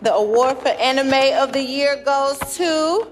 The award for Anime of the Year goes to...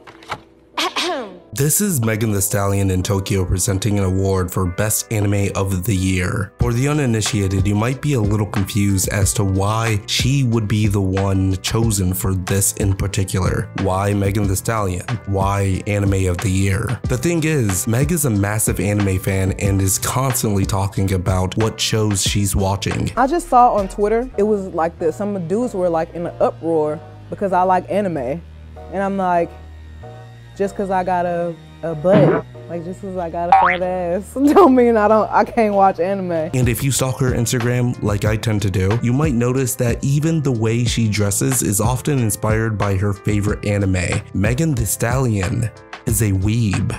This is Megan Thee Stallion in Tokyo presenting an award for Best Anime of the Year. For the uninitiated, you might be a little confused as to why she would be the one chosen for this in particular. Why Megan Thee Stallion? Why Anime of the Year? The thing is, Meg is a massive anime fan and is constantly talking about what shows she's watching. I just saw on Twitter, it was like that some dudes were like in an uproar because I like anime. And I'm like, just cause I got a butt, like just cause I got a fat ass, don't mean I can't watch anime. And if you stalk her Instagram, like I tend to do, you might notice that even the way she dresses is often inspired by her favorite anime. Megan Thee Stallion is a weeb.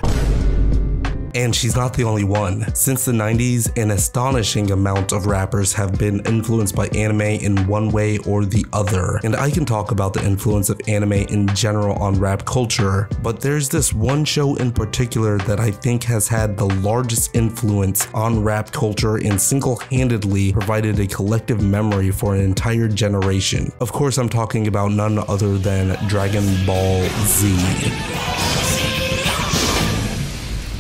And she's not the only one. Since the 90s, an astonishing amount of rappers have been influenced by anime in one way or the other. And I can talk about the influence of anime in general on rap culture, but there's this one show in particular that I think has had the largest influence on rap culture and single-handedly provided a collective memory for an entire generation. Of course, I'm talking about none other than Dragon Ball Z.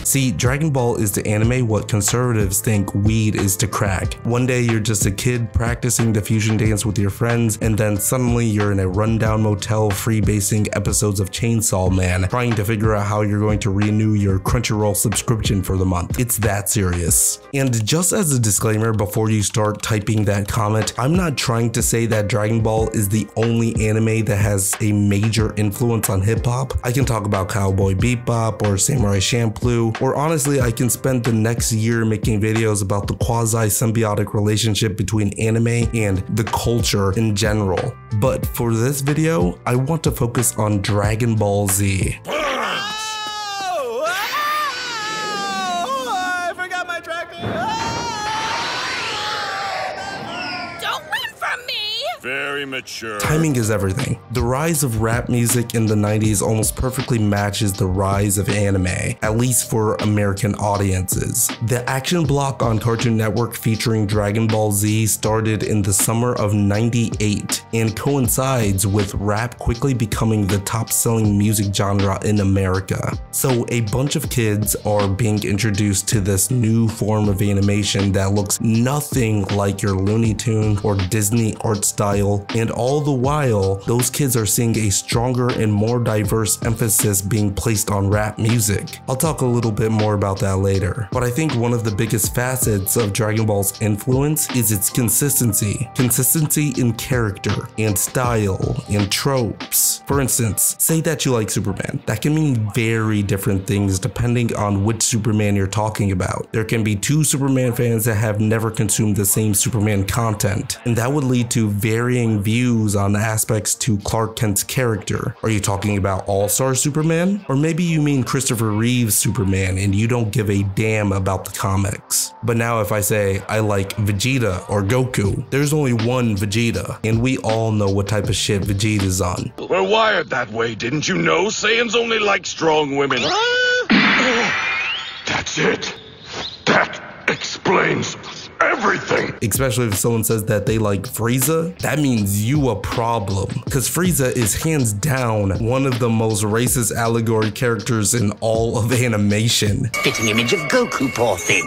See, Dragon Ball is to anime what conservatives think weed is to crack. One day you're just a kid practicing the fusion dance with your friends, and then suddenly you're in a rundown motel freebasing episodes of Chainsaw Man, trying to figure out how you're going to renew your Crunchyroll subscription for the month. It's that serious. And just as a disclaimer before you start typing that comment, I'm not trying to say that Dragon Ball is the only anime that has a major influence on hip-hop. I can talk about Cowboy Bebop or Samurai Champloo, or honestly, I can spend the next year making videos about the quasi-symbiotic relationship between anime and the culture in general. But for this video, I want to focus on Dragon Ball Z. I forgot my tractor. Don't run from me! Very mature. Timing is everything. The rise of rap music in the 90s almost perfectly matches the rise of anime, at least for American audiences. The action block on Cartoon Network featuring Dragon Ball Z started in the summer of '98 and coincides with rap quickly becoming the top-selling music genre in America. So a bunch of kids are being introduced to this new form of animation that looks nothing like your Looney Tune or Disney art style, and all the while, those kids are seeing a stronger and more diverse emphasis being placed on rap music. I'll talk a little bit more about that later, but I think one of the biggest facets of Dragon Ball's influence is its consistency. Consistency in character, and style, and tropes. For instance, say that you like Superman. That can mean very different things depending on which Superman you're talking about. There can be two Superman fans that have never consumed the same Superman content, and that would lead to varying views on aspects to Clark Kent's character. Are you talking about All-Star Superman? Or maybe you mean Christopher Reeve's Superman and you don't give a damn about the comics. But now if I say I like Vegeta or Goku, there's only one Vegeta, and we all know what type of shit Vegeta's on. We're wired that way, didn't you know? Saiyans only like strong women. That's it. That explains everything. Especially if someone says that they like Frieza, that means you a problem. Cause Frieza is hands down one of the most racist allegory characters in all of animation. Fitting image of Goku, poor thing.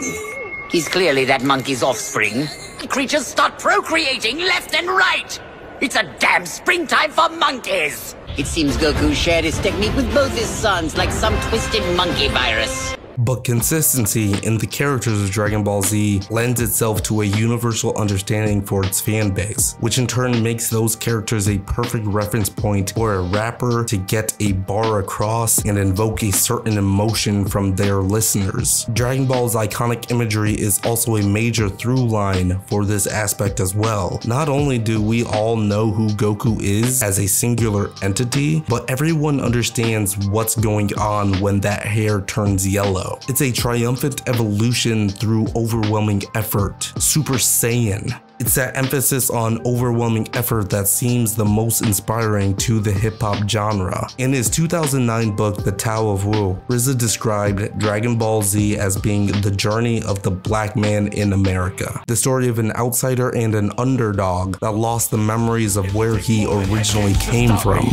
He's clearly that monkey's offspring. The creatures start procreating left and right. It's a damn springtime for monkeys. It seems Goku shared his technique with both his sons like some twisted monkey virus. But consistency in the characters of Dragon Ball Z lends itself to a universal understanding for its fan base, which in turn makes those characters a perfect reference point for a rapper to get a bar across and invoke a certain emotion from their listeners. Dragon Ball's iconic imagery is also a major through line for this aspect as well. Not only do we all know who Goku is as a singular entity, but everyone understands what's going on when that hair turns yellow. Piccolo. It's a triumphant evolution through overwhelming effort. Super Saiyan. It's that emphasis on overwhelming effort that seems the most inspiring to the hip-hop genre. In his 2009 book, The Tao of Wu, RZA described Dragon Ball Z as being the journey of the black man in America. The story of an outsider and an underdog that lost the memories of where he originally came from.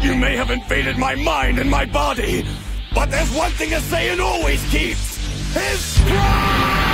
You may have invaded my mind and my body, but there's one thing a Saiyan always keeps: his pride!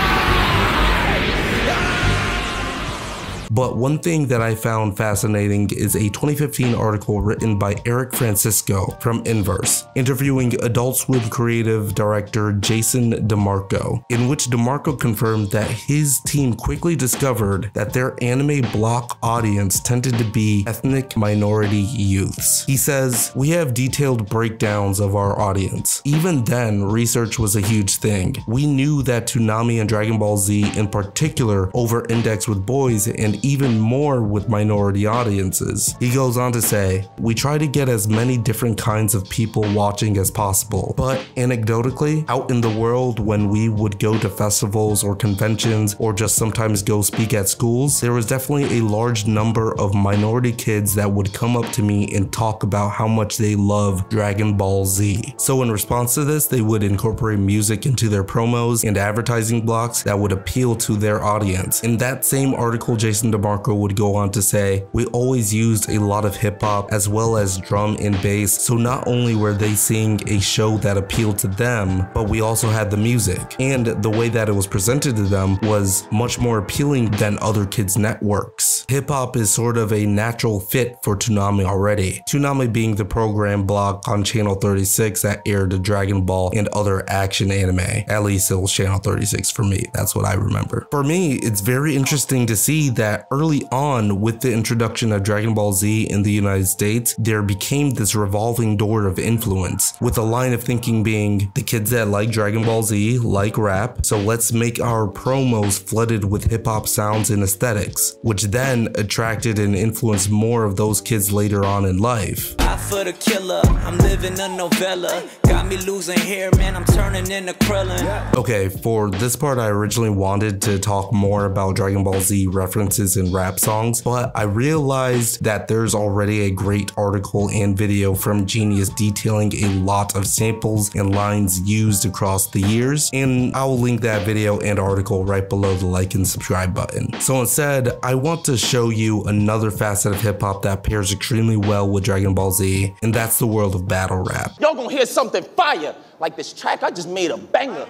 But one thing that I found fascinating is a 2015 article written by Eric Francisco from Inverse, interviewing Adult Swim creative director Jason DeMarco, in which DeMarco confirmed that his team quickly discovered that their anime block audience tended to be ethnic minority youths. He says, "We have detailed breakdowns of our audience. Even then, research was a huge thing. We knew that Toonami and Dragon Ball Z in particular over-index with boys and even more with minority audiences." He goes on to say, "We try to get as many different kinds of people watching as possible, but anecdotally, out in the world when we would go to festivals or conventions or just sometimes go speak at schools, there was definitely a large number of minority kids that would come up to me and talk about how much they love Dragon Ball Z. So in response to this, they would incorporate music into their promos and advertising blocks that would appeal to their audience." In that same article, Jason DeMarco would go on to say, "We always used a lot of hip hop as well as drum and bass, so not only were they seeing a show that appealed to them, but we also had the music, and the way that it was presented to them was much more appealing than other kids' networks. Hip hop is sort of a natural fit for Toonami already, Toonami being the program block on Channel 36 that aired Dragon Ball and other action anime. At least it was Channel 36 for me, that's what I remember. For me, it's very interesting to see that early on, with the introduction of Dragon Ball Z in the United States, there became this revolving door of influence, with the line of thinking being, the kids that like Dragon Ball Z like rap, so let's make our promos flooded with hip-hop sounds and aesthetics, which then attracted and influenced more of those kids later on in life. For the killer, I'm living a novella. Got me losing hair, man, I'm turning into Krillin. Okay, for this part I originally wanted to talk more about Dragon Ball Z references in rap songs, but I realized that there's already a great article and video from Genius detailing a lot of samples and lines used across the years, and I'll link that video and article right below the like and subscribe button. So instead, I want to show you another facet of hip hop that pairs extremely well with Dragon Ball Z, and that's the world of battle rap. Y'all gonna hear something fire, like this track I just made a banger.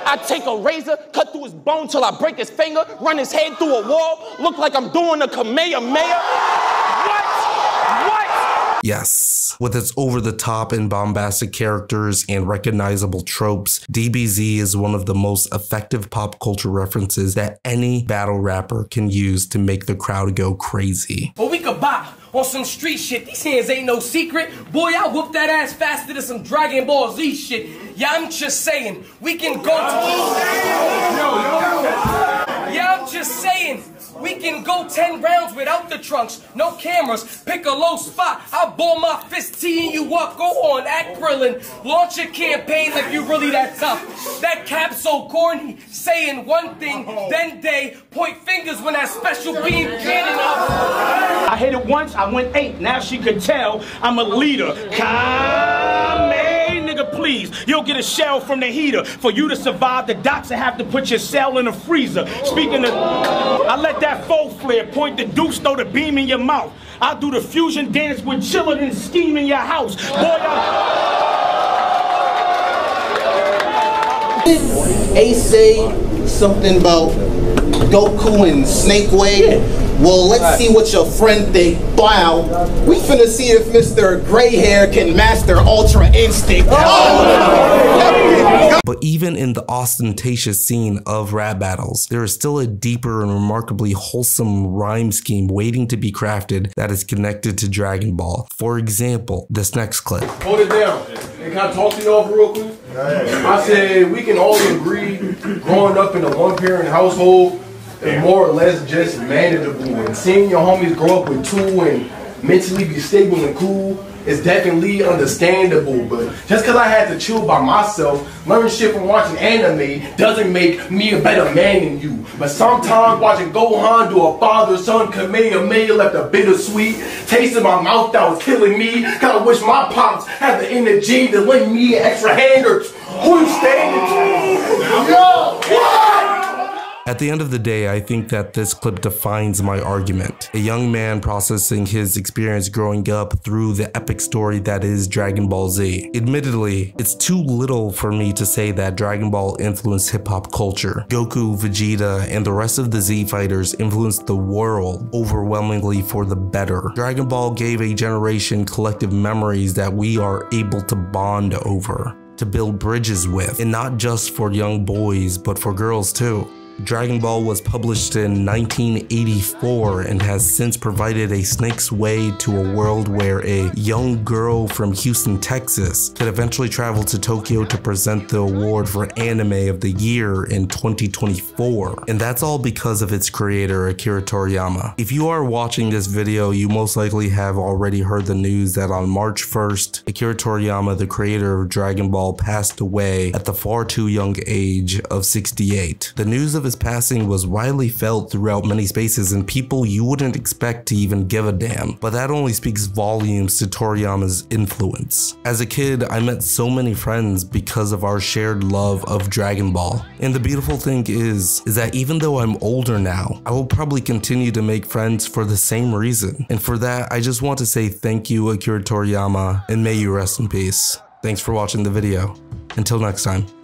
I take a razor, cut through his bone till I break his finger, run his head through a wall, look like I'm doing a Kamehameha. What? Yes, with its over-the-top and bombastic characters and recognizable tropes, DBZ is one of the most effective pop culture references that any battle rapper can use to make the crowd go crazy. But we could bop on some street shit. These hands ain't no secret. Boy, I whoop that ass faster than some Dragon Ball Z shit. Yeah, I'm just saying, we can go Yeah, I'm just saying, we can go 10 rounds without the trunks. No cameras, pick a low spot. I'll ball my fist teeing you up. Go on, act Krillin. Launch a campaign like you really that tough. That cap so corny, saying one thing, then they point fingers when that special beam cannon up. I hit it once, I went 8. Now she could tell I'm a leader. Nigga, please. You'll get a shell from the heater. For you to survive, the doctor have to put your cell in a freezer. Speaking of, I let that foe flare, point the deuce, throw the beam in your mouth. I'll do the fusion dance with chillin' and scheme in your house. Boy, Ace say something about Goku and Snake Way. Well, let's see what your friend think. Wow, we finna see if Mr. Gray Hair can master Ultra Instinct. But even in the ostentatious scene of rap battles, there is still a deeper and remarkably wholesome rhyme scheme waiting to be crafted that is connected to Dragon Ball. For example, this next clip. Hold it down. Hey, can I talk to y'all real quick? I said we can all agree growing up in a one-parent household is more or less just manageable, and seeing your homies grow up with two and mentally be stable and cool is definitely understandable, but just because I had to chill by myself, learn shit from watching anime doesn't make me a better man than you. But sometimes watching Gohan do a father-son Kamehameha left a bittersweet taste in my mouth that was killing me. Kinda wish my pops had the energy to lend me an extra hand or who you standing? Yo, what? At the end of the day, I think that this clip defines my argument. A young man processing his experience growing up through the epic story that is Dragon Ball Z. Admittedly, it's too little for me to say that Dragon Ball influenced hip-hop culture. Goku, Vegeta, and the rest of the Z fighters influenced the world overwhelmingly for the better. Dragon Ball gave a generation collective memories that we are able to bond over, to build bridges with, and not just for young boys, but for girls too. Dragon Ball was published in 1984 and has since provided a snake's way to a world where a young girl from Houston, Texas could eventually travel to Tokyo to present the award for Anime of the Year in 2024. And that's all because of its creator, Akira Toriyama. If you are watching this video, you most likely have already heard the news that on March 1st, Akira Toriyama, the creator of Dragon Ball, passed away at the far too young age of 68. The news of his passing was widely felt throughout many spaces and people you wouldn't expect to even give a damn, but that only speaks volumes to Toriyama's influence. As a kid, I met so many friends because of our shared love of Dragon Ball. And the beautiful thing is that even though I'm older now, I will probably continue to make friends for the same reason. And for that, I just want to say thank you, Akira Toriyama, and may you rest in peace. Thanks for watching the video. Until next time.